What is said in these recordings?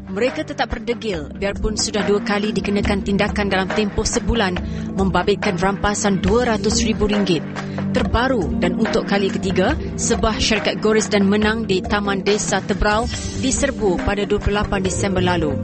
Mereka tetap berdegil biarpun sudah 2 kali dikenakan tindakan dalam tempoh sebulan membabitkan rampasan RM200,000. Terbaru dan untuk kali ketiga, sebuah syarikat Goris dan Menang di Taman Desa Tebrau diserbu pada 28 Disember lalu.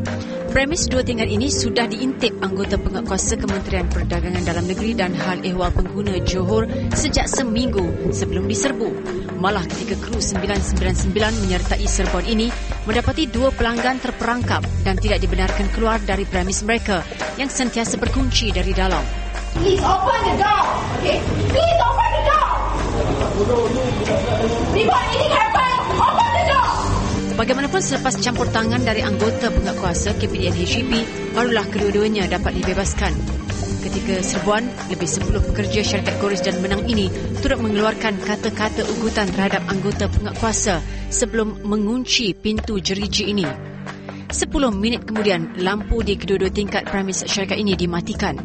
Premis 2 tingkat ini sudah diintip anggota penguatkuasa Kementerian Perdagangan Dalam Negeri dan Hal Ehwal Pengguna Johor sejak seminggu sebelum diserbu. Malah ketika kru 999 menyertai serbuan ini mendapati 2 pelanggan terperangkap dan tidak dibenarkan keluar dari premis mereka yang sentiasa berkunci dari dalam. Please open the door. Okay? Please open the door. Before anything happens, open the door. Bagaimanapun selepas campur tangan dari anggota penguatkuasa KPDN HEP, barulah kedua-duanya dapat dibebaskan. Ketika serbuan, lebih 10 pekerja syarikat Goris dan Menang ini turut mengeluarkan kata-kata ugutan terhadap anggota penguatkuasa sebelum mengunci pintu jeriji ini. 10 minit kemudian, lampu di kedua-dua tingkat premis syarikat ini dimatikan.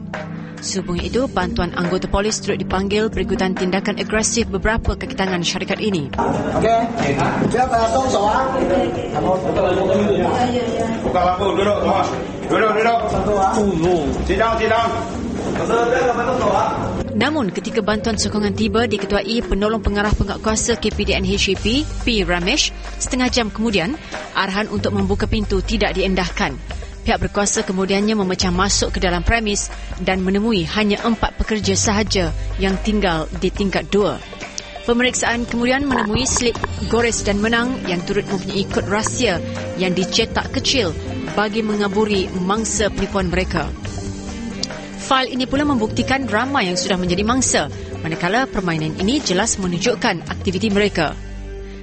Sehubungan itu, bantuan anggota polis turut dipanggil berikutan tindakan agresif beberapa kakitangan syarikat ini. Okey. Siapa tong soal? Buka lampu, duduk semua. Duduk. Sidang. Namun, ketika bantuan sokongan tiba diketuai penolong pengarah penguatkuasa KPDN HEP, P. Ramesh, setengah jam kemudian, arahan untuk membuka pintu tidak diendahkan. Pihak berkuasa kemudiannya memecah masuk ke dalam premis dan menemui hanya 4 pekerja sahaja yang tinggal di tingkat 2. Pemeriksaan kemudian menemui slip Goris dan Menang yang turut mempunyai kod rahsia yang dicetak kecil bagi mengaburi mangsa penipuan mereka. Fail ini pula membuktikan ramai yang sudah menjadi mangsa, manakala permainan ini jelas menunjukkan aktiviti mereka.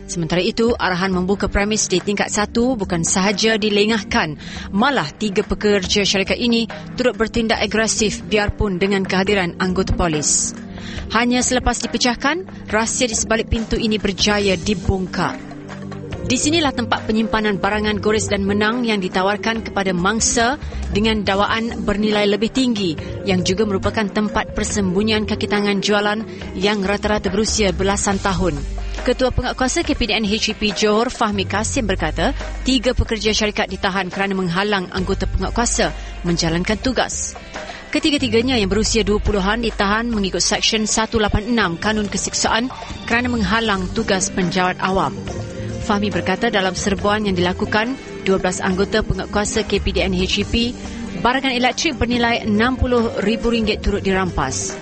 Sementara itu, arahan membuka premis di tingkat 1 bukan sahaja dilengahkan, malah 3 pekerja syarikat ini turut bertindak agresif biarpun dengan kehadiran anggota polis. Hanya selepas dipecahkan, rahsia di sebalik pintu ini berjaya dibongkar. Di sinilah tempat penyimpanan barangan Goris dan Menang yang ditawarkan kepada mangsa dengan dakwaan bernilai lebih tinggi yang juga merupakan tempat persembunyian kaki tangan jualan yang rata-rata berusia belasan tahun. Ketua Penguatkuasa KPDN HEP Johor Fahmi Kasim berkata, 3 pekerja syarikat ditahan kerana menghalang anggota penguatkuasa menjalankan tugas. Ketiga-tiganya yang berusia 20-an ditahan mengikut Seksyen 186 Kanun Kesiksaan kerana menghalang tugas penjawat awam. Fahmi berkata dalam serbuan yang dilakukan, 12 anggota penguatkuasa KPDN HEP, barangan elektrik bernilai RM60,000 turut dirampas.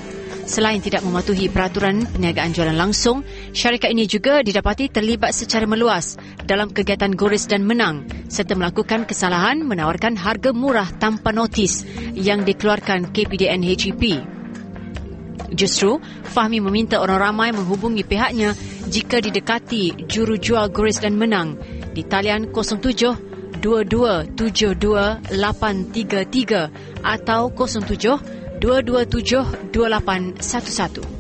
Selain tidak mematuhi peraturan perniagaan jualan langsung, syarikat ini juga didapati terlibat secara meluas dalam kegiatan Goris dan Menang serta melakukan kesalahan menawarkan harga murah tanpa notis yang dikeluarkan KPDN HEP. Justru, Fahmi meminta orang ramai menghubungi pihaknya jika didekati jurujual Goris dan Menang di talian 07 2272 833 atau 07 227 2811.